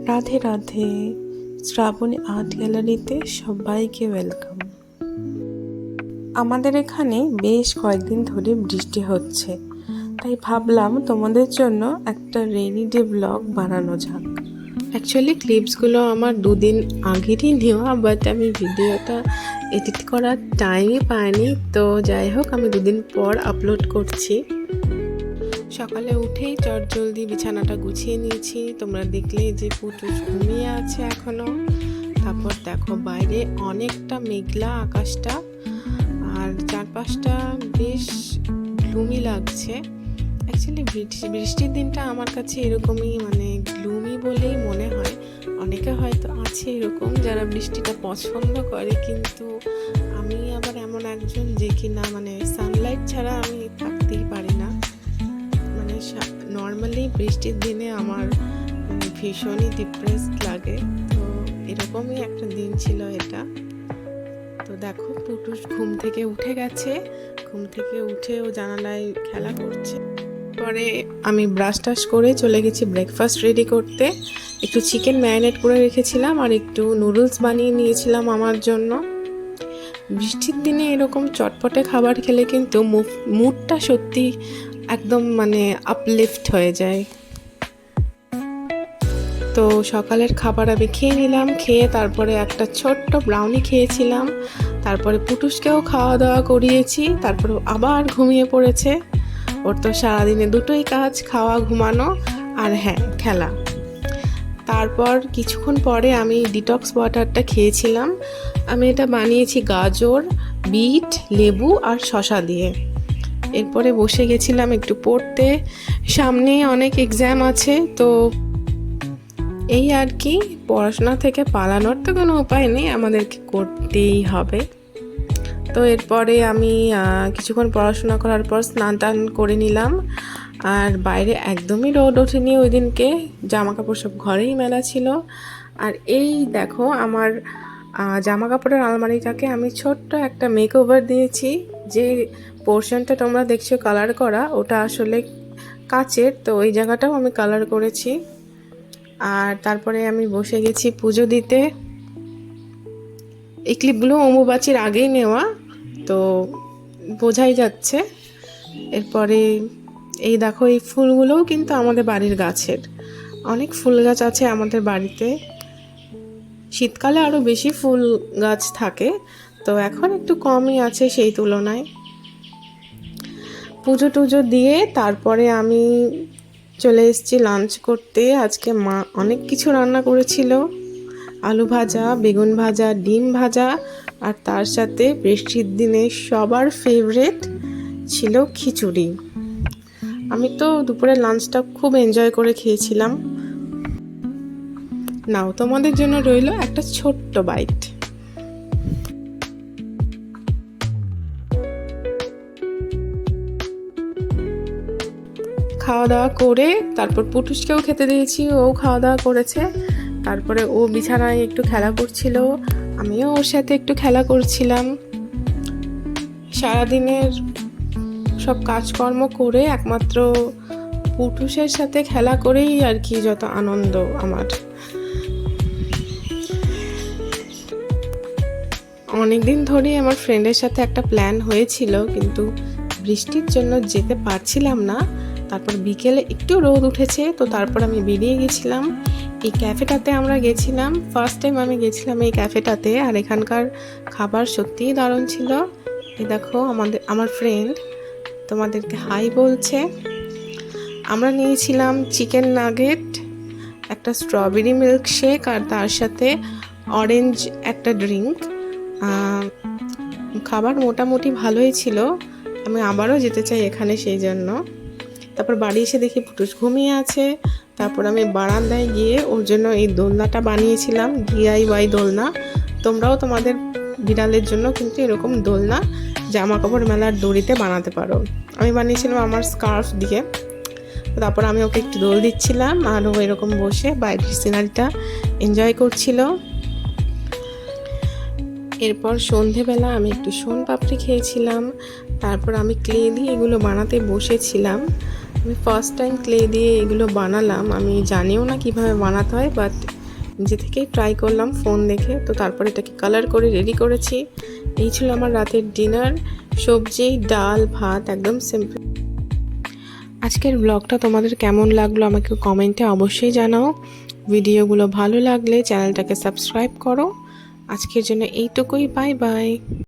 Radhe Radhe. Shrabani art গ্যালারিতে সবাইকে welcome. আমাদের এখানে বেশ কয়েকদিন ধরে বৃষ্টি হচ্ছে, তাই ভাবলাম তোমাদের জন্য একটা রেইনি ডে ব্লগ বানানো যাক। অ্যাকচুয়ালি ক্লিপসগুলো আমার 2 দিন আগেরই নেওয়া, বাট আমি ভিডিওটা এডিট করার টাইমই পাইনি। তো যাই হোক, আমি 2 দিন পর আপলোড করছি। সকালে উঠেই চটজলদি বিছানাটা গুছিয়ে নিয়েছি। তোমরা দেখলে যে পুটুস ঘুমিয়ে আছে এখনো। তারপর দেখো বাইরে অনেকটা মেঘলা আকাশটা, আর চারপাশটা বেশ গ্লুমি লাগছে। অ্যাকচুয়ালি বৃষ্টির দিনটা আমার কাছে এরকমই, মানে গ্লুমি বলেই মনে হয়। অনেকে হয়তো আছে এরকম যারা বৃষ্টিটা পছন্দ করে, কিন্তু আমি আবার এমন একজন যে কিনা মানে সানলাইট ছাড়া আমি থাকতেই পারি না। মানে নর্মালি বৃষ্টির দিনে আমার ভীষণই ডিপ্রেসড লাগে। তো এরকমই একটা দিন ছিল এটা। তো দেখো পুটুস ঘুম থেকে উঠে গেছে। ঘুম থেকে উঠে ও জানালায় খেলা করছে। পরে আমি ব্রাশ টাশ করে চলে গেছি ব্রেকফাস্ট রেডি করতে। একটু চিকেন ম্যারিনেট করে রেখেছিলাম আর একটু নুডলস বানিয়ে নিয়েছিলাম আমার জন্য। বৃষ্টির দিনে এরকম চটপটে খাবার খেলে কিন্তু মুডটা সত্যি একদম মানে আপলিফট হয়ে যায়। তো সকালের খাবার আমি খেয়ে নিলাম। খেয়ে তারপরে একটা ছোট্ট ব্রাউনি খেয়েছিলাম। তারপরে পুটুসকেও খাওয়া দাওয়া করিয়েছি। তারপরে আবার ঘুমিয়ে পড়েছে। ওর তো সারাদিনে দুটোই কাজ, খাওয়া, ঘুমানো আর হ্যাঁ খেলা। তারপর কিছুক্ষণ পরে আমি ডিটক্স ওয়াটারটা খেয়েছিলাম। আমি এটা বানিয়েছি গাজর, বিট, লেবু আর শসা দিয়ে। এরপরে বসে গেছিলাম একটু পড়তে। সামনে অনেক এক্সাম আছে, তো এই আর কি। পড়াশোনা থেকে পালানোর তো কোনো উপায় নেই, আমাদেরকে করতেই হবে। তো এরপরে আমি কিছুক্ষণ পড়াশোনা করার পর স্নান টান করে নিলাম। আর বাইরে একদমই রোদ ওঠেনি ওই দিনকে, জামা কাপড় সব ঘরেই মেলা ছিল। আর এই দেখো আমার জামা কাপড়ের আলমারিটাকে আমি ছোট্ট একটা মেকওভার দিয়েছি। যে পোর্শনটা তোমরা দেখছো কালার করা, ওটা আসলে কাচের, তো ওই জায়গাটাও আমি কালার করেছি। আর তারপরে আমি বসে গেছি পুজো দিতে। এই ক্লিপগুলো অম্বুবাচীর আগেই নেওয়া, তো বোঝাই যাচ্ছে। এরপরে এই দেখো এই ফুলগুলোও কিন্তু আমাদের বাড়ির গাছের। অনেক ফুল গাছ আছে আমাদের বাড়িতে। শীতকালে আরও বেশি ফুল গাছ থাকে, তো এখন একটু কমই আছে সেই তুলনায়। পুজো টুজো দিয়ে তারপরে আমি চলে এসেছি লাঞ্চ করতে। আজকে মা অনেক কিছু রান্না করেছিল। আলু ভাজা, বেগুন ভাজা, ডিম ভাজা, আর তার সাথে বৃষ্টির দিনে সবার ফেভারিট ছিল খিচুড়ি। আমি তো দুপুরের লাঞ্চটা খুব এনজয় করে খেয়েছিলাম। নাও তোমাদের জন্য রইল একটা ছোট্ট বাইট। খাওয়া দাওয়া করে তারপর পুটুসকেও খেতে দিয়েছি, ও খাওয়া দাওয়া করেছে। তারপরে ও বিছানায় একটু খেলা করছিল, আমিও ওর সাথে একটু খেলা করছিলাম। সারাদিনের সব কাজকর্ম করে একমাত্র পুটুসের সাথে খেলা করেই আর কি যত আনন্দ আমার। অনেকদিন ধরেই আমার ফ্রেন্ডের সাথে একটা প্ল্যান হয়েছিল, কিন্তু বৃষ্টির জন্য যেতে পারছিলাম না। তারপর বিকেলে একটু রোদ উঠেছে, তো তারপর আমি বেরিয়ে গেছিলাম। এই ক্যাফেটাতে আমরা গেছিলাম, ফার্স্ট টাইম আমি গেছিলাম এই ক্যাফেটাতে। আর এখানকার খাবার সত্যিই দারুণ ছিল। এই দেখো আমার ফ্রেন্ড তোমাদেরকে হাই বলছে। আমরা নিয়েছিলাম চিকেন নাগেট, একটা স্ট্রবেরি মিল্কশেক, আর তার সাথে অরেঞ্জ একটা ড্রিঙ্ক। খাবার মোটামুটি ভালোই ছিল, আমি আবারও যেতে চাই এখানে সেই জন্য। তারপর বাড়ি এসে দেখি পুটুস ঘুমিয়ে আছে। তারপর আমি বারান্দায় গিয়ে ওর জন্য এই দোলনাটা বানিয়েছিলাম, DIY দোলনা। তোমরাও তোমাদের বিড়ালের জন্য কিন্তু এরকম দোলনা জামা কাপড় মেলার দড়িতে বানাতে পারো। আমি বানিয়েছিলাম আমার স্কার্ফ দিয়ে। তারপর আমি ওকে একটু দোল দিচ্ছিলাম, আর ও এরকম বসে বাইরের সিনারিটা এনজয় করছিল। এরপর সন্ধেবেলা আমি একটু সোন পাপড়ি খেয়েছিলাম। তারপর আমি ক্লে দিয়ে এগুলো বানাতে বসেছিলাম। আমি ফার্স্ট টাইম ক্লে দিয়ে এগুলো বানালাম, আমি জানিও না কিভাবে বানাতে হয়, বাট নিজে থেকেই ট্রাই করলাম ফোন দেখে। তো তারপরে এটাকে কালার করে রেডি করেছি। এই ছিল আমার রাতের ডিনার, সবজি, ডাল, ভাত, একদম সিম্পল। আজকের ব্লগটা তোমাদের কেমন লাগলো আমাকে কমেন্টে অবশ্যই জানাও। ভিডিওগুলো ভালো লাগলে চ্যানেলটাকে সাবস্ক্রাইব করো। আজকের জন্য এইটুকুই, বাই বাই।